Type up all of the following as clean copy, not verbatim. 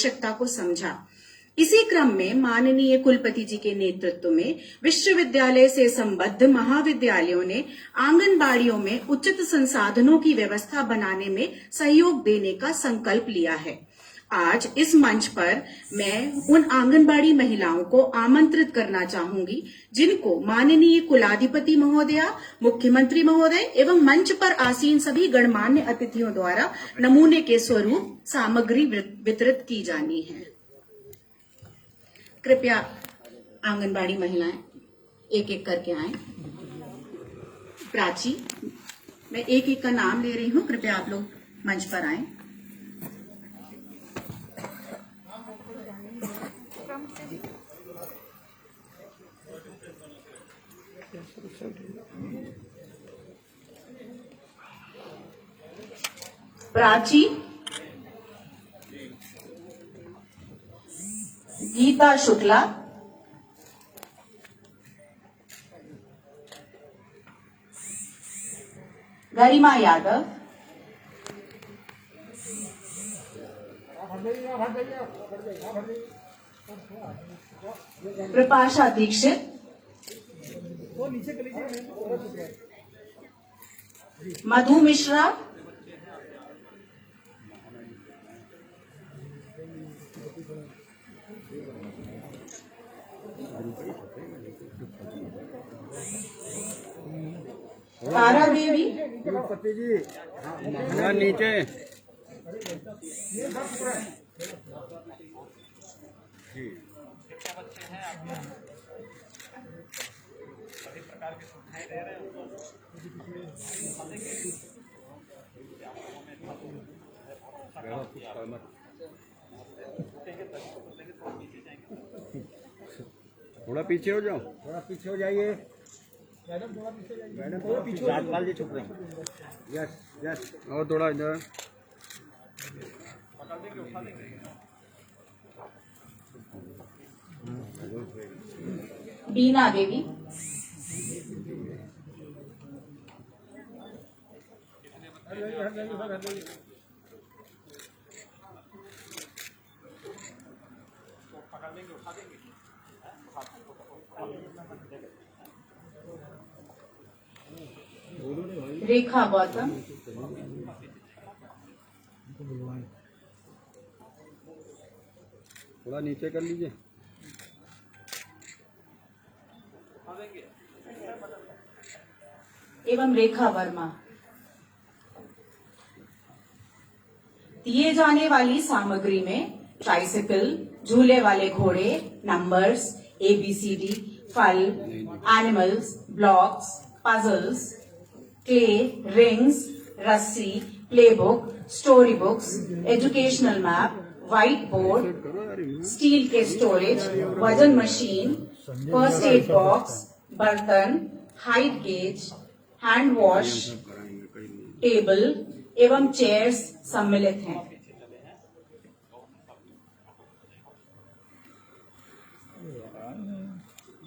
आवश्यकता को समझा। इसी क्रम में माननीय कुलपति जी के नेतृत्व में विश्वविद्यालय से संबद्ध महाविद्यालयों ने आंगनबाड़ियों में उचित संसाधनों की व्यवस्था बनाने में सहयोग देने का संकल्प लिया है। आज इस मंच पर मैं उन आंगनबाड़ी महिलाओं को आमंत्रित करना चाहूंगी जिनको माननीय कुलाधिपति महोदया, मुख्यमंत्री महोदय एवं मंच पर आसीन सभी गणमान्य अतिथियों द्वारा नमूने के स्वरूप सामग्री वितरित की जानी है। कृपया आंगनबाड़ी महिलाएं एक एक करके आएं। प्राची, मैं एक एक का नाम ले रही हूं, कृपया आप लोग मंच पर आएं। प्राची, गीता शुक्ला, गरिमा यादव, प्रपाशा दीक्षित, मधु मिश्रा, तारा देवी, जी नीचे थोड़ा पीछे हो जाओ, थोड़ा पीछे हो जाइए मैडम, थोड़ा पीछे जाइए मैडम, थोड़ा पीछे। राजपाल जी छुप रहे हैं। यस यस, और थोड़ा इधर बीना देवी, रेखा गौतम, थोड़ा नीचे कर लीजिए। एवं रेखा वर्मा। दिए जाने वाली सामग्री में ट्राइसिकल, झूले वाले घोड़े, नंबर्स, ABCD, फल, animals, blocks, puzzles, clay, rings, रस्सी, playbook, story books, educational map, whiteboard, steel के स्टोरेज, वजन मशीन, फर्स्ट एड बॉक्स, बर्तन, height gauge, hand wash, table एवं चेयर्स सम्मिलित हैं।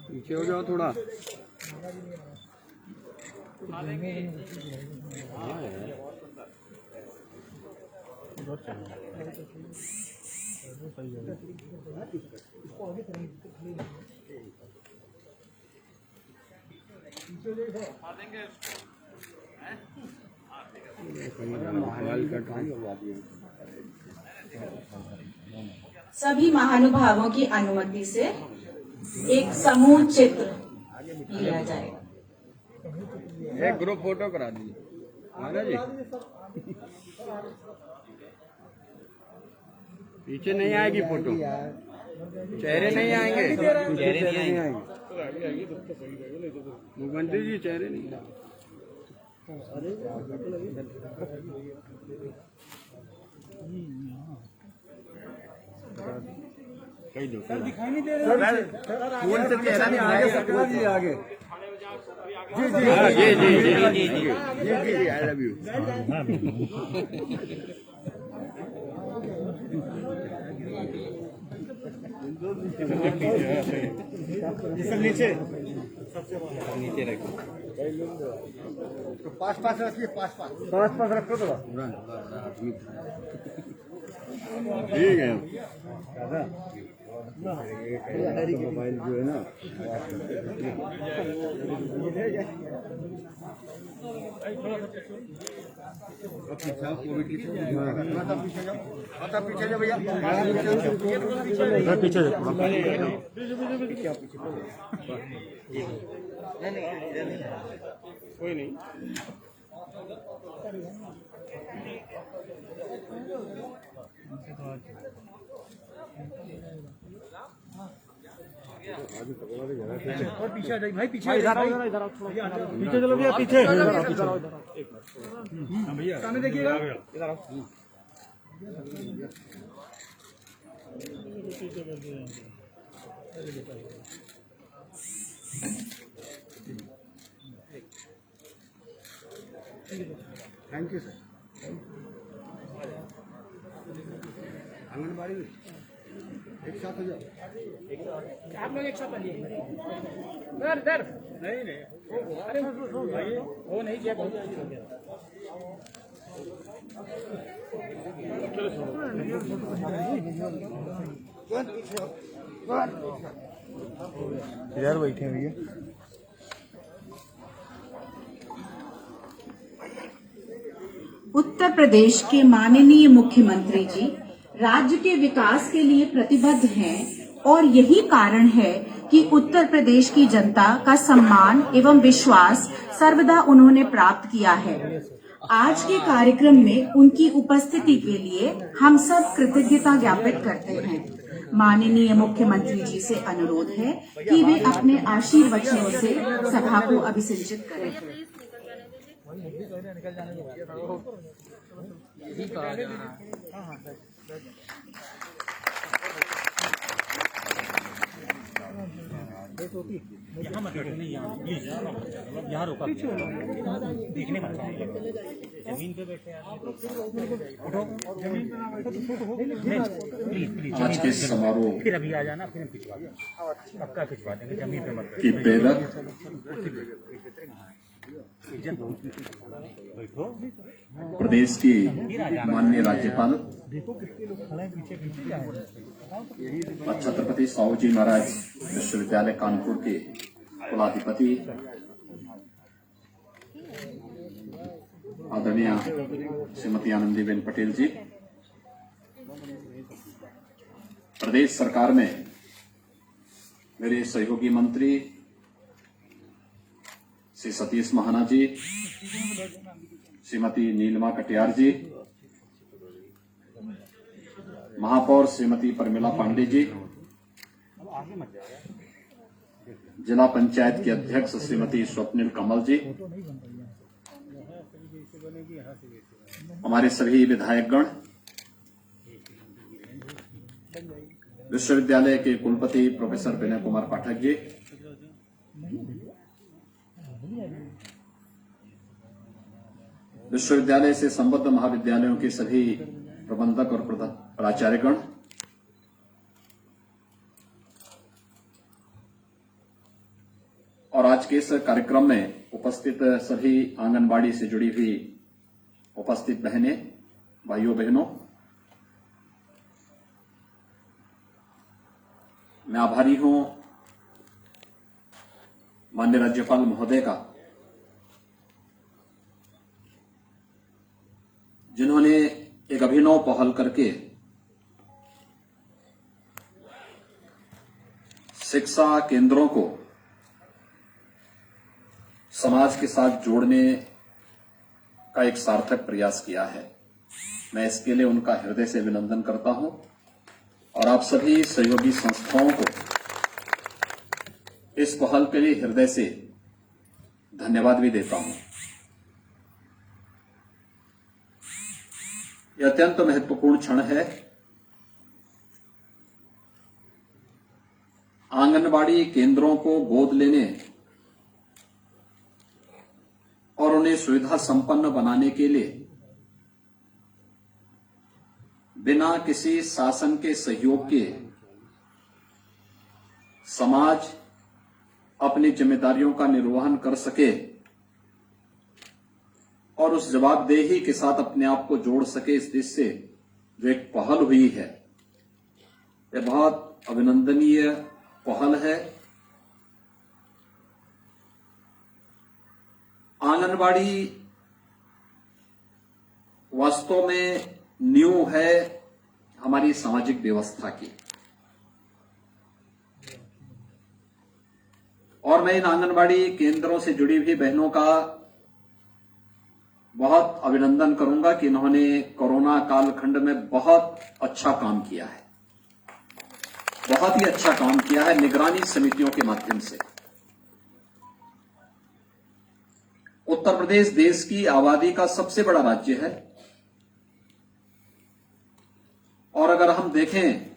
पीछे हो जाओ थोड़ा। सभी महानुभावों की अनुमति से एक समूह चित्र लिया जाएगा। एक ग्रुप फोटो करा दीजिए महाराज जी। पीछे नहीं आएगी फोटो, चेहरे नहीं आएंगे, चेहरे नहीं आएंगे। मुख्यमंत्री जी चेहरे नहीं आएंगे। सर दिखाई नहीं दे रहा है, फोन से चेहरा नहीं आगे, सकला जी आगे। जी जी जी जी जी जी जी, आई लव यू। नीचे नीचे रखो, तो पास पास रखिए, पास पास रखो। तो ठीक है मोबाइल जो है ना कोविड की पीछे जा भैया पीछे कोई नहीं और पीछे आ जाइए भाई, पीछे इधर आओ पीछे चलो भैया, पीछे भैया सामने देखिएगा, इधर आओ थैंक यू सर। आंगनबाड़ी एक साथ हो जाओ, आप लोग एक साथ आइए इधर नहीं अरे वो नहीं किया इधर बैठे भैया। उत्तर प्रदेश के माननीय मुख्यमंत्री जी राज्य के विकास के लिए प्रतिबद्ध हैं और यही कारण है कि उत्तर प्रदेश की जनता का सम्मान एवं विश्वास सर्वदा उन्होंने प्राप्त किया है। आज के कार्यक्रम में उनकी उपस्थिति के लिए हम सब कृतज्ञता ज्ञापित करते हैं। माननीय मुख्यमंत्री जी से अनुरोध है कि वे अपने आशीर्वचनों से सभा को अभिसिंचित करें। यहाँ मत बैठो, नहीं यहाँ प्लीज, यहाँ रोका, देखने मत जाइए, जमीन पे बैठे उठो, जमीन पे ना बैठो तो प्लीज प्लीज आज के समारोह फिर अभी आ जाना, फिर खिंचवा देंगे, पक्का खिंचवा देंगे, जमीन पे मत की प्रेरक बैठो। प्रदेश की माननीय राज्यपाल छत्रपति साहू जी महाराज विश्वविद्यालय कानपुर के कुलाधिपति आदरणीय श्रीमती आनंदीबेन पटेल जी, प्रदेश सरकार में मेरे सहयोगी मंत्री श्री सतीश महाना जी, श्रीमती नीलिमा कटियार जी, महापौर श्रीमती परमिला पांडे जी, जिला पंचायत के अध्यक्ष श्रीमती स्वप्निल कमल जी, हमारे सभी विधायकगण, विश्वविद्यालय के कुलपति प्रोफेसर विनय कुमार पाठक जी, विश्वविद्यालय से संबद्ध महाविद्यालयों के सभी प्रबंधक और प्राचार्यगण, और आज के इस कार्यक्रम में उपस्थित सभी आंगनबाड़ी से जुड़ी हुई उपस्थित बहनें, भाइयों बहनों, मैं आभारी हूं माननीय राज्यपाल महोदय का, जिन्होंने एक अभिनव पहल करके शिक्षा केंद्रों को समाज के साथ जोड़ने का एक सार्थक प्रयास किया है। मैं इसके लिए उनका हृदय से अभिनंदन करता हूं और आप सभी सहयोगी संस्थाओं को इस पहल के लिए हृदय से धन्यवाद भी देता हूं। यह अत्यंत महत्वपूर्ण क्षण है। आंगनबाड़ी केंद्रों को गोद लेने और उन्हें सुविधा संपन्न बनाने के लिए बिना किसी शासन के सहयोग के समाज अपनी जिम्मेदारियों का निर्वहन कर सके और उस जवाबदेही के साथ अपने आप को जोड़ सके, इस दृष्टि से जो एक पहल हुई है, यह बहुत अभिनंदनीय पहल है। आंगनबाड़ी वास्तव में नींव है हमारी सामाजिक व्यवस्था की, और मैं इन आंगनबाड़ी केंद्रों से जुड़ी हुई बहनों का बहुत अभिनंदन करूंगा कि इन्होंने कोरोना कालखंड में बहुत अच्छा काम किया है, बहुत ही अच्छा काम किया है निगरानी समितियों के माध्यम से। उत्तर प्रदेश देश की आबादी का सबसे बड़ा राज्य है, और अगर हम देखें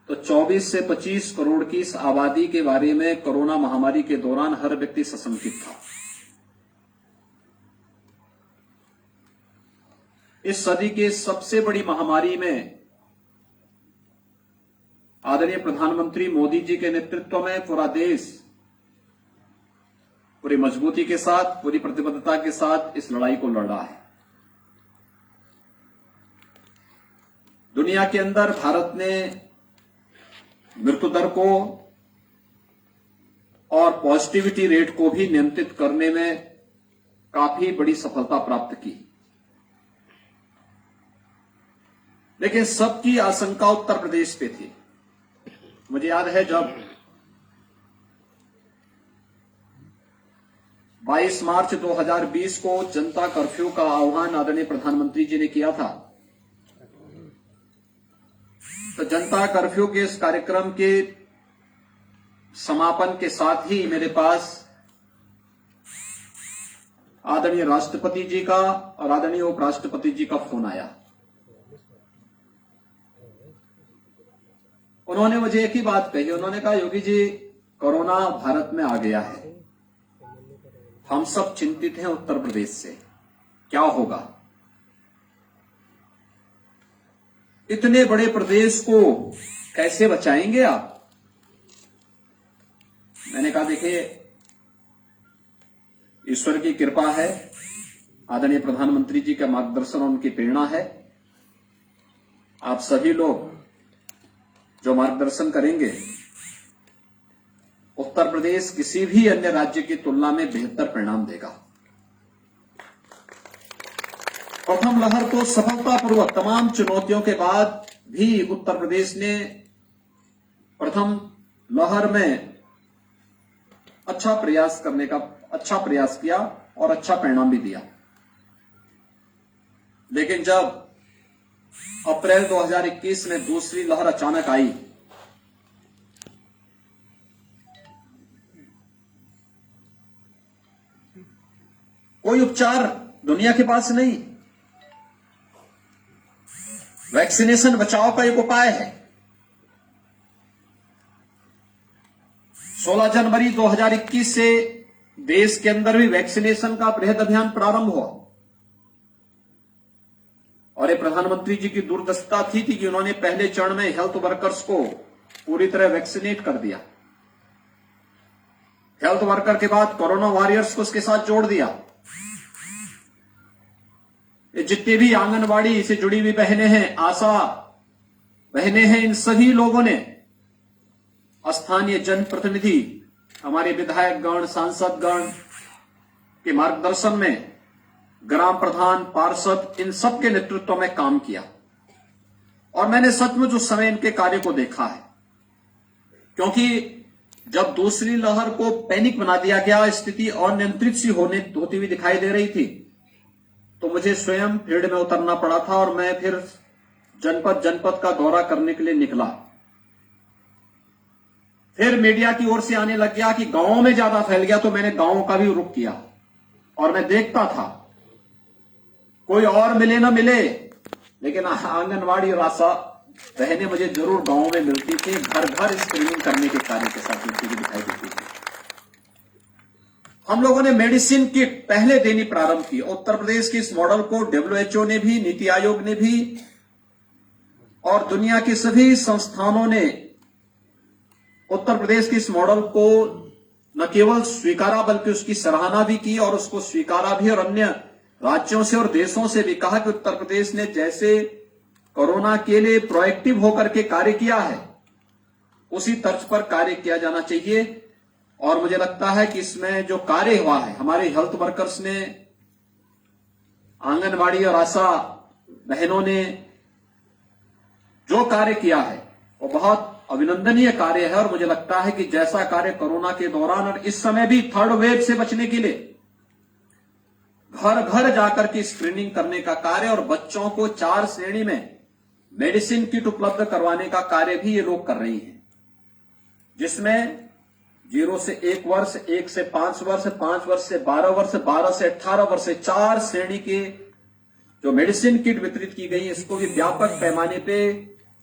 तो 24 से 25 करोड़ की इस आबादी के बारे में कोरोना महामारी के दौरान हर व्यक्ति सशंकित था। इस सदी के सबसे बड़ी महामारी में आदरणीय प्रधानमंत्री मोदी जी के नेतृत्व में पूरा देश पूरी मजबूती के साथ, पूरी प्रतिबद्धता के साथ इस लड़ाई को लड़ रहा है। दुनिया के अंदर भारत ने मृत्यु दर को और पॉजिटिविटी रेट को भी नियंत्रित करने में काफी बड़ी सफलता प्राप्त की, लेकिन सबकी आशंका उत्तर प्रदेश पे थी। मुझे याद है जब 22 मार्च 2020 को जनता कर्फ्यू का आह्वान आदरणीय प्रधानमंत्री जी ने किया था, तो जनता कर्फ्यू के इस कार्यक्रम के समापन के साथ ही मेरे पास आदरणीय राष्ट्रपति जी का और आदरणीय उपराष्ट्रपति जी का फोन आया। उन्होंने मुझे एक ही बात कही, उन्होंने कहा योगी जी कोरोना भारत में आ गया है, हम सब चिंतित हैं उत्तर प्रदेश से, क्या होगा? इतने बड़े प्रदेश को कैसे बचाएंगे आप? मैंने कहा देखिए ईश्वर की कृपा है, आदरणीय प्रधानमंत्री जी का मार्गदर्शन और उनकी प्रेरणा है। आप सभी लोग जो मार्गदर्शन करेंगे, उत्तर प्रदेश किसी भी अन्य राज्य की तुलना में बेहतर परिणाम देगा। प्रथम लहर को सफलतापूर्वक तमाम चुनौतियों के बाद भी उत्तर प्रदेश ने प्रथम लहर में अच्छा प्रयास किया और अच्छा परिणाम भी दिया। लेकिन जब अप्रैल 2021 में दूसरी लहर अचानक आई, कोई उपचार दुनिया के पास नहीं, वैक्सीनेशन बचाव का एक उपाय है। 16 जनवरी 2021 से देश के अंदर भी वैक्सीनेशन का बृहद अभियान प्रारंभ हुआ, और ये प्रधानमंत्री जी की दूरदर्शिता थी कि उन्होंने पहले चरण में हेल्थ वर्कर्स को पूरी तरह वैक्सीनेट कर दिया। हेल्थ वर्कर के बाद कोरोना वॉरियर्स को उसके साथ जोड़ दिया। ये जितने भी आंगनबाड़ी से जुड़ी हुई बहनें हैं, आशा बहनें हैं, इन सभी लोगों ने स्थानीय जनप्रतिनिधि, हमारे विधायकगण, सांसदगण के मार्गदर्शन में, ग्राम प्रधान, पार्षद, इन सब के नेतृत्व में काम किया, और मैंने सचमुच उस समय इनके कार्य को देखा है। क्योंकि जब दूसरी लहर को पैनिक बना दिया गया, स्थिति अनियंत्रित सी होती हुई दिखाई दे रही थी, तो मुझे स्वयं फील्ड में उतरना पड़ा था, और मैं फिर जनपद जनपद का दौरा करने के लिए निकला। फिर मीडिया की ओर से आने लग गया कि गांवों में ज्यादा फैल गया, तो मैंने गांवों का भी रुख किया, और मैं देखता था कोई और मिले ना मिले, लेकिन आंगनवाड़ी और आशा बहनें मुझे जरूर गांवों में मिलती थी, घर घर स्क्रीनिंग करने के कार्य के साथ मिलती हुई दिखाई देती थी। हम लोगों ने मेडिसिन किट पहले देनी प्रारंभ की। उत्तर प्रदेश के इस मॉडल को WHO ने भी, नीति आयोग ने भी, और दुनिया के सभी संस्थानों ने उत्तर प्रदेश के इस मॉडल को न केवल स्वीकारा बल्कि उसकी सराहना भी की, और उसको स्वीकारा भी, और अन्य राज्यों से और देशों से भी कहा कि उत्तर प्रदेश ने जैसे कोरोना के लिए प्रोएक्टिव होकर के कार्य किया है, उसी तर्ज पर कार्य किया जाना चाहिए। और मुझे लगता है कि इसमें जो कार्य हुआ है, हमारे हेल्थ वर्कर्स ने, आंगनबाड़ी और आशा बहनों ने जो कार्य किया है वो बहुत अभिनंदनीय कार्य है। और मुझे लगता है कि जैसा कार्य कोरोना के दौरान और इस समय भी थर्ड वेव से बचने के लिए घर घर जाकर के स्क्रीनिंग करने का कार्य और बच्चों को 4 श्रेणी में मेडिसिन किट उपलब्ध करवाने का कार्य भी ये लोग कर रही हैं, जिसमें 0 से 1 वर्ष, 1 से 5 वर्ष, 5 वर्ष से 12 वर्ष, 12 से 18 वर्ष, 4 श्रेणी के जो मेडिसिन किट वितरित की गई, इसको भी व्यापक पैमाने पे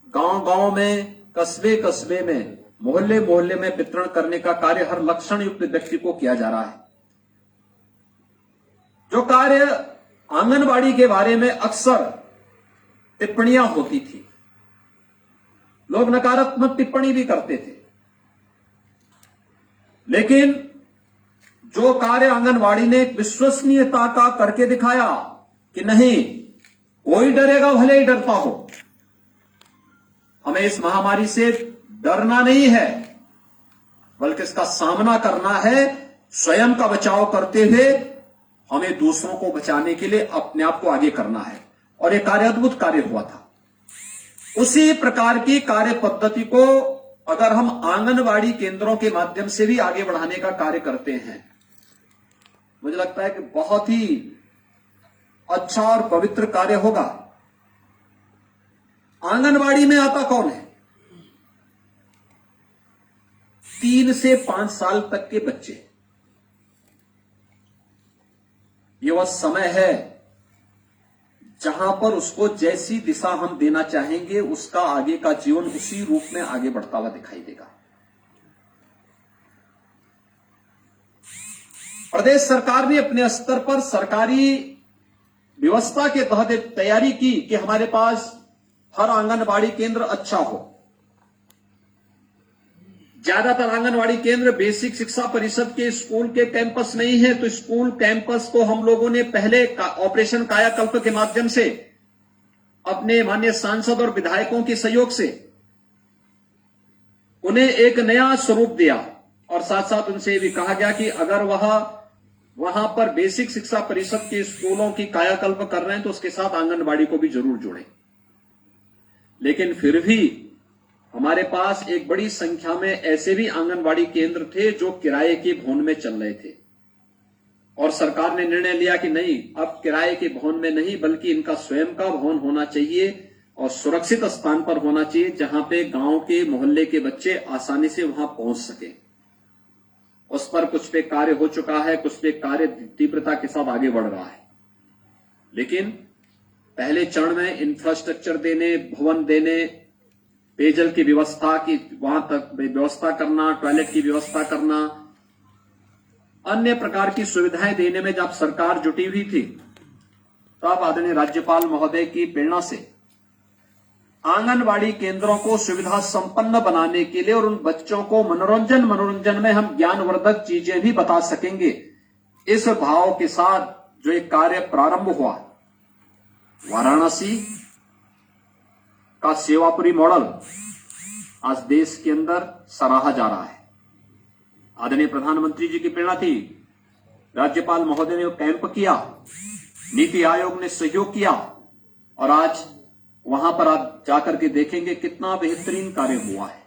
गांव-गांव में, कस्बे में, मोहल्ले में वितरण करने का कार्य हर लक्षण युक्त व्यक्ति को किया जा रहा है। जो कार्य आंगनबाड़ी के बारे में अक्सर टिप्पणियां होती थी, लोग नकारात्मक टिप्पणी भी करते थे, लेकिन जो कार्य आंगनबाड़ी ने विश्वसनीयता का करके दिखाया कि नहीं, कोई डरेगा भले ही डरता हो, हमें इस महामारी से डरना नहीं है, बल्कि इसका सामना करना है। स्वयं का बचाव करते हुए हमें दूसरों को बचाने के लिए अपने आप को आगे करना है। और यह कार्य अद्भुत कार्य हुआ था। उसी प्रकार की कार्य पद्धति को अगर हम आंगनबाड़ी केंद्रों के माध्यम से भी आगे बढ़ाने का कार्य करते हैं, मुझे लगता है कि बहुत ही अच्छा और पवित्र कार्य होगा। आंगनबाड़ी में आता कौन है? 3 से 5 साल तक के बच्चे। ये वह समय है जहां पर उसको जैसी दिशा हम देना चाहेंगे, उसका आगे का जीवन उसी रूप में आगे बढ़ता हुआ दिखाई देगा। प्रदेश सरकार ने अपने स्तर पर सरकारी व्यवस्था के तहत तैयारी की कि हमारे पास हर आंगनबाड़ी केंद्र अच्छा हो। ज्यादातर आंगनबाड़ी केंद्र बेसिक शिक्षा परिषद के स्कूल के कैंपस नहीं है, तो स्कूल कैंपस को हम लोगों ने पहले ऑपरेशन कायाकल्प के माध्यम से अपने माननीय सांसद और विधायकों के सहयोग से उन्हें एक नया स्वरूप दिया। और साथ साथ उनसे ये भी कहा गया कि अगर वहां पर बेसिक शिक्षा परिषद के स्कूलों की कायाकल्प कर रहे हैं तो उसके साथ आंगनबाड़ी को भी जरूर जोड़ें। लेकिन फिर भी हमारे पास एक बड़ी संख्या में ऐसे भी आंगनबाड़ी केंद्र थे जो किराए के भवन में चल रहे थे, और सरकार ने निर्णय लिया कि नहीं, अब किराए के भवन में नहीं बल्कि इनका स्वयं का भवन होना चाहिए और सुरक्षित स्थान पर होना चाहिए, जहां पे गांव के मोहल्ले के बच्चे आसानी से वहां पहुंच सके। उस पर कुछ पे कार्य हो चुका है, कुछ पे कार्य तीव्रता के साथ आगे बढ़ रहा है। लेकिन पहले चरण में इंफ्रास्ट्रक्चर देने, भवन देने, पेयजल की व्यवस्था की वहां तक व्यवस्था करना, टॉयलेट की व्यवस्था करना, अन्य प्रकार की सुविधाएं देने में जब सरकार जुटी हुई थी, तब आदरणीय राज्यपाल महोदय की प्रेरणा से आंगनबाड़ी केंद्रों को सुविधा संपन्न बनाने के लिए और उन बच्चों को मनोरंजन में हम ज्ञानवर्धक चीजें भी बता सकेंगे, इस भाव के साथ जो एक कार्य प्रारंभ हुआ, वाराणसी का सेवापुरी मॉडल आज देश के अंदर सराहा जा रहा है। आदरणीय प्रधानमंत्री जी की प्रेरणा थी, राज्यपाल महोदय ने कैंप किया, नीति आयोग ने सहयोग किया, और आज वहां पर आप जाकर के देखेंगे कितना बेहतरीन कार्य हुआ है।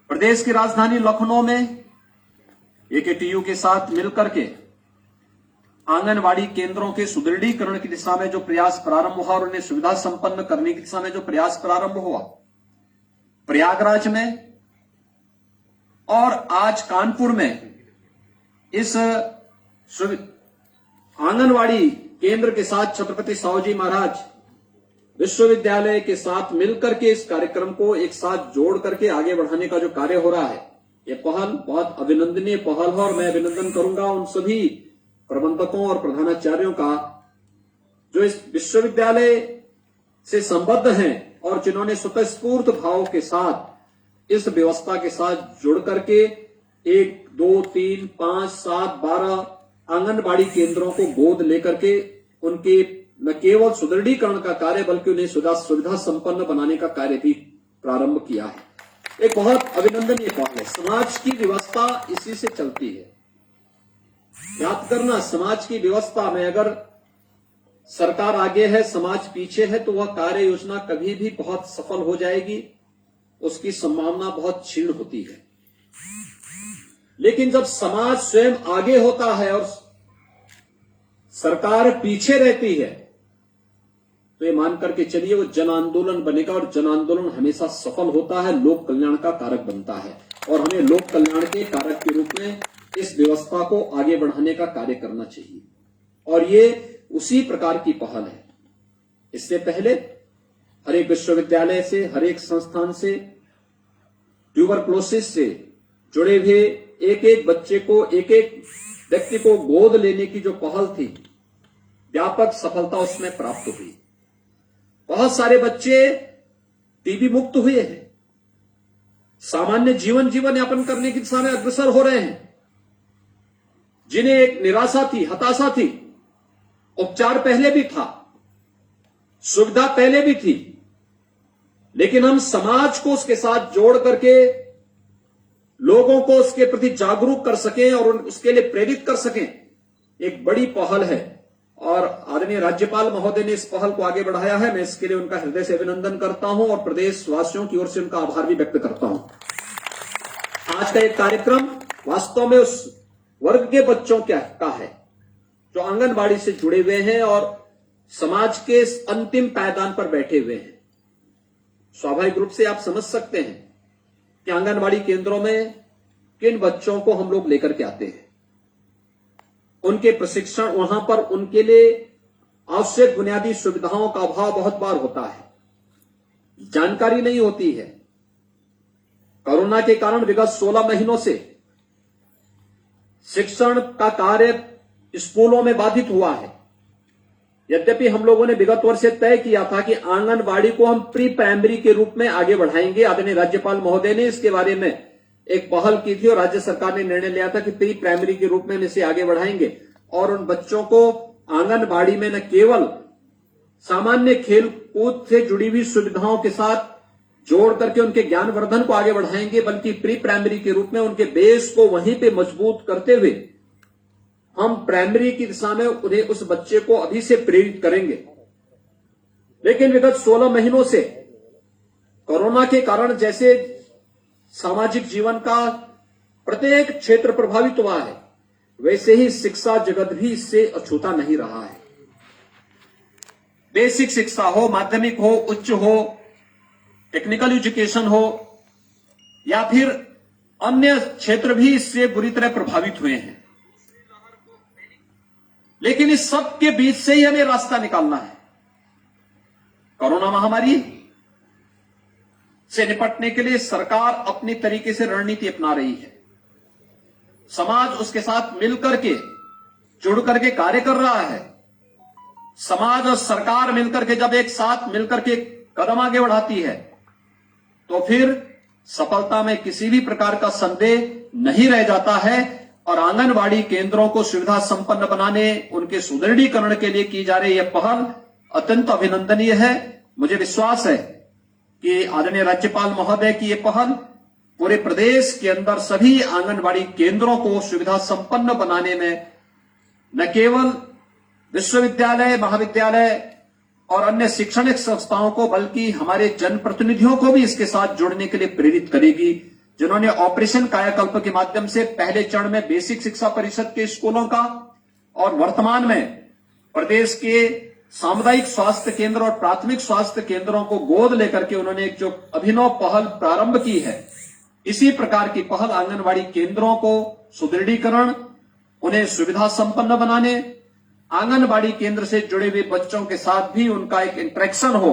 प्रदेश की राजधानी लखनऊ में एकेटीयू के साथ मिलकर के आंगनबाड़ी केंद्रों के सुदृढ़ीकरण की दिशा में जो प्रयास प्रारंभ हुआ और उन्हें सुविधा संपन्न करने की दिशा में जो प्रयास प्रारंभ हुआ, प्रयागराज में और आज कानपुर में इस आंगनबाड़ी केंद्र के साथ छत्रपति साहूजी महाराज विश्वविद्यालय के साथ मिलकर के इस कार्यक्रम को एक साथ जोड़ करके आगे बढ़ाने का जो कार्य हो रहा है, ये पहल बहुत अभिनंदनीय पहल है। और मैं अभिनंदन करूंगा उन सभी प्रबंधकों और प्रधानाचार्यों का जो इस विश्वविद्यालय से संबद्ध हैं और जिन्होंने स्वतःस्फूर्त भाव के साथ इस व्यवस्था के साथ जुड़ करके 1, 2, 3, 5, 7, 12 आंगनबाड़ी केंद्रों को गोद लेकर के उनके न केवल सुदृढ़ीकरण का कार्य बल्कि उन्हें सुविधा संपन्न बनाने का कार्य भी प्रारंभ किया है। एक बहुत अभिनंदनीय पहल है। समाज की व्यवस्था इसी से चलती है। याद करना, समाज की व्यवस्था में अगर सरकार आगे है, समाज पीछे है, तो वह कार्य योजना कभी भी बहुत सफल हो जाएगी, उसकी संभावना बहुत क्षीण होती है। लेकिन जब समाज स्वयं आगे होता है और सरकार पीछे रहती है, तो ये मान करके चलिए वो जन आंदोलन बनेगा, और जन आंदोलन हमेशा सफल होता है, लोक कल्याण का कारक बनता है। और हमें लोक कल्याण के कारक के रूप में इस व्यवस्था को आगे बढ़ाने का कार्य करना चाहिए, और ये उसी प्रकार की पहल है। इससे पहले हर एक विश्वविद्यालय से, हर एक संस्थान से ट्यूबरक्लोसिस से जुड़े हुए एक एक बच्चे को, एक एक व्यक्ति को गोद लेने की जो पहल थी, व्यापक सफलता उसमें प्राप्त हुई। बहुत सारे बच्चे टीबी मुक्त हुए हैं, सामान्य जीवन यापन करने की दिशा में अग्रसर हो रहे हैं। जिन्हें एक निराशा थी, हताशा थी, उपचार पहले भी था, सुविधा पहले भी थी, लेकिन हम समाज को उसके साथ जोड़ करके लोगों को उसके प्रति जागरूक कर सकें और उसके लिए प्रेरित कर सकें, एक बड़ी पहल है। और आदरणीय राज्यपाल महोदय ने इस पहल को आगे बढ़ाया है। मैं इसके लिए उनका हृदय से अभिनंदन करता हूं और प्रदेश वासियों की ओर से उनका आभार भी व्यक्त करता हूं। आज का एक कार्यक्रम वास्तव में उस वर्ग के बच्चों का है जो आंगनबाड़ी से जुड़े हुए हैं और समाज के अंतिम पायदान पर बैठे हुए हैं। स्वाभाविक रूप से आप समझ सकते हैं कि आंगनबाड़ी केंद्रों में किन बच्चों को हम लोग लेकर के आते हैं। उनके प्रशिक्षण, वहां पर उनके लिए आवश्यक बुनियादी सुविधाओं का अभाव बहुत बार होता है, जानकारी नहीं होती है। कोरोना के कारण विगत 16 महीनों से शिक्षण का कार्य स्कूलों में बाधित हुआ है। यद्यपि हम लोगों ने विगत वर्ष से तय किया था कि आंगनबाड़ी को हम प्री प्राइमरी के रूप में आगे बढ़ाएंगे। आदरणीय राज्यपाल महोदय ने इसके बारे में एक पहल की थी और राज्य सरकार ने निर्णय लिया था कि प्री प्राइमरी के रूप में हम इसे आगे बढ़ाएंगे और उन बच्चों को आंगनबाड़ी में न केवल सामान्य खेल कूद से जुड़ी हुई सुविधाओं के साथ जोड़ करके उनके ज्ञानवर्धन को आगे बढ़ाएंगे, बल्कि प्री प्राइमरी के रूप में उनके बेस को वहीं पे मजबूत करते हुए हम प्राइमरी की दिशा में उन्हें, उस बच्चे को अभी से प्रेरित करेंगे। लेकिन विगत 16 महीनों से कोरोना के कारण जैसे सामाजिक जीवन का प्रत्येक क्षेत्र प्रभावित हुआ है, वैसे ही शिक्षा जगत भी इससे अछूता नहीं रहा है। बेसिक शिक्षा हो, माध्यमिक हो, उच्च हो, टेक्निकल एजुकेशन हो या फिर अन्य क्षेत्र भी इससे बुरी तरह प्रभावित हुए हैं। लेकिन इस सब के बीच से ही हमें रास्ता निकालना है। कोरोना महामारी से निपटने के लिए सरकार अपनी तरीके से रणनीति अपना रही है। समाज उसके साथ मिलकर के, जुड़ करके कार्य कर रहा है। समाज और सरकार मिलकर के जब एक साथ मिलकर के कदम आगे बढ़ाती है तो फिर सफलता में किसी भी प्रकार का संदेह नहीं रह जाता है। और आंगनबाड़ी केंद्रों को सुविधा संपन्न बनाने, उनके सुदृढ़ीकरण के लिए की जा रही यह पहल अत्यंत अभिनंदनीय है। मुझे विश्वास है कि आदरणीय राज्यपाल महोदय की यह पहल पूरे प्रदेश के अंदर सभी आंगनबाड़ी केंद्रों को सुविधा संपन्न बनाने में न केवल विश्वविद्यालय, महाविद्यालय और अन्य शैक्षणिक संस्थाओं को, बल्कि हमारे जनप्रतिनिधियों को भी इसके साथ जुड़ने के लिए प्रेरित करेगी, जिन्होंने ऑपरेशन कायाकल्प के माध्यम से पहले चरण में बेसिक शिक्षा परिषद के स्कूलों का और वर्तमान में प्रदेश के सामुदायिक स्वास्थ्य केंद्र और प्राथमिक स्वास्थ्य केंद्रों को गोद लेकर के उन्होंने एक जो अभिनव पहल प्रारंभ की है, इसी प्रकार की पहल आंगनबाड़ी केंद्रों को सुदृढ़ीकरण, उन्हें सुविधा संपन्न बनाने, आंगनबाड़ी केंद्र से जुड़े हुए बच्चों के साथ भी उनका एक इंटरेक्शन हो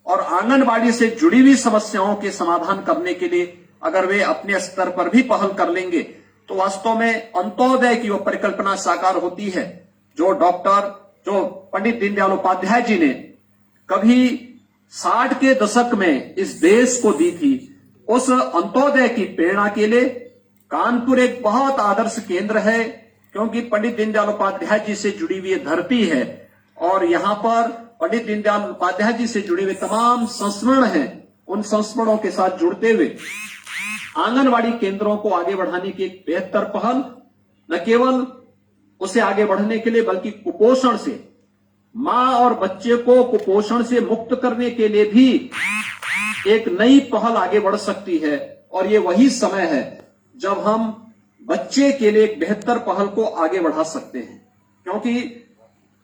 और आंगनबाड़ी से जुड़ी हुई समस्याओं के समाधान करने के लिए अगर वे अपने स्तर पर भी पहल कर लेंगे तो वास्तव में अंत्योदय की वो परिकल्पना साकार होती है जो पंडित दीनदयाल उपाध्याय जी ने कभी 60 के दशक में इस देश को दी थी। उस अंत्योदय की प्रेरणा के लिए कानपुर एक बहुत आदर्श केंद्र है, क्योंकि पंडित दीनदयाल उपाध्याय जी से जुड़ी हुई धरती है और यहाँ पर पंडित दीनदयाल उपाध्याय जी से जुड़े हुए तमाम संस्मरण हैं, उन संस्मरणों के साथ जुड़ते हुए आंगनवाड़ी केंद्रों को आगे बढ़ाने की एक बेहतर पहल, न केवल उसे आगे बढ़ने के लिए बल्कि कुपोषण से, मां और बच्चे को कुपोषण से मुक्त करने के लिए भी एक नई पहल आगे बढ़ सकती है। और ये वही समय है जब हम बच्चे के लिए एक बेहतर पहल को आगे बढ़ा सकते हैं, क्योंकि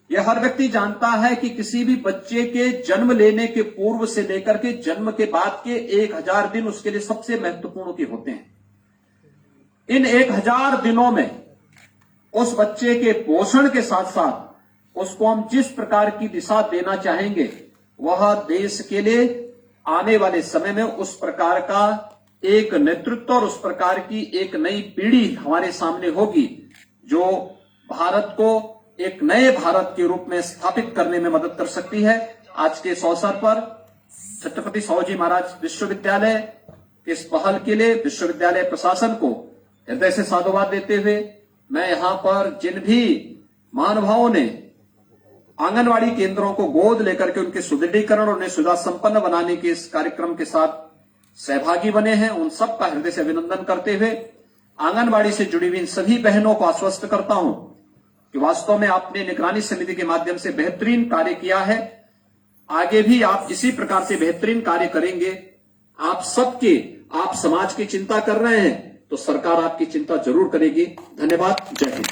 यह हर व्यक्ति जानता है कि किसी भी बच्चे के जन्म लेने के पूर्व से लेकर के जन्म के बाद के 1000 दिन उसके लिए सबसे महत्वपूर्ण के होते हैं। इन 1000 दिनों में उस बच्चे के पोषण के साथ साथ उसको हम जिस प्रकार की दिशा देना चाहेंगे, वह देश के लिए आने वाले समय में उस प्रकार का एक नेतृत्व और उस प्रकार की एक नई पीढ़ी हमारे सामने होगी, जो भारत को एक नए भारत के रूप में स्थापित करने में मदद कर सकती है। आज के इस अवसर पर छत्रपति साहूजी महाराज विश्वविद्यालय के इस पहल के लिए विश्वविद्यालय प्रशासन को हृदय से साधुवाद देते हुए मैं यहां पर जिन भी महानुभावों ने आंगनवाड़ी केंद्रों को गोद लेकर के उनके सुदृढ़ीकरण और उन्हें सुविधा संपन्न बनाने के इस कार्यक्रम के साथ सहभागी बने हैं, उन सब का हृदय से अभिनंदन करते हुए आंगनवाड़ी से जुड़ी हुई इन सभी बहनों को आश्वस्त करता हूं कि वास्तव में आपने निगरानी समिति के माध्यम से बेहतरीन कार्य किया है। आगे भी आप इसी प्रकार से बेहतरीन कार्य करेंगे। आप समाज की चिंता कर रहे हैं तो सरकार आपकी चिंता जरूर करेगी। धन्यवाद। जय हिंद।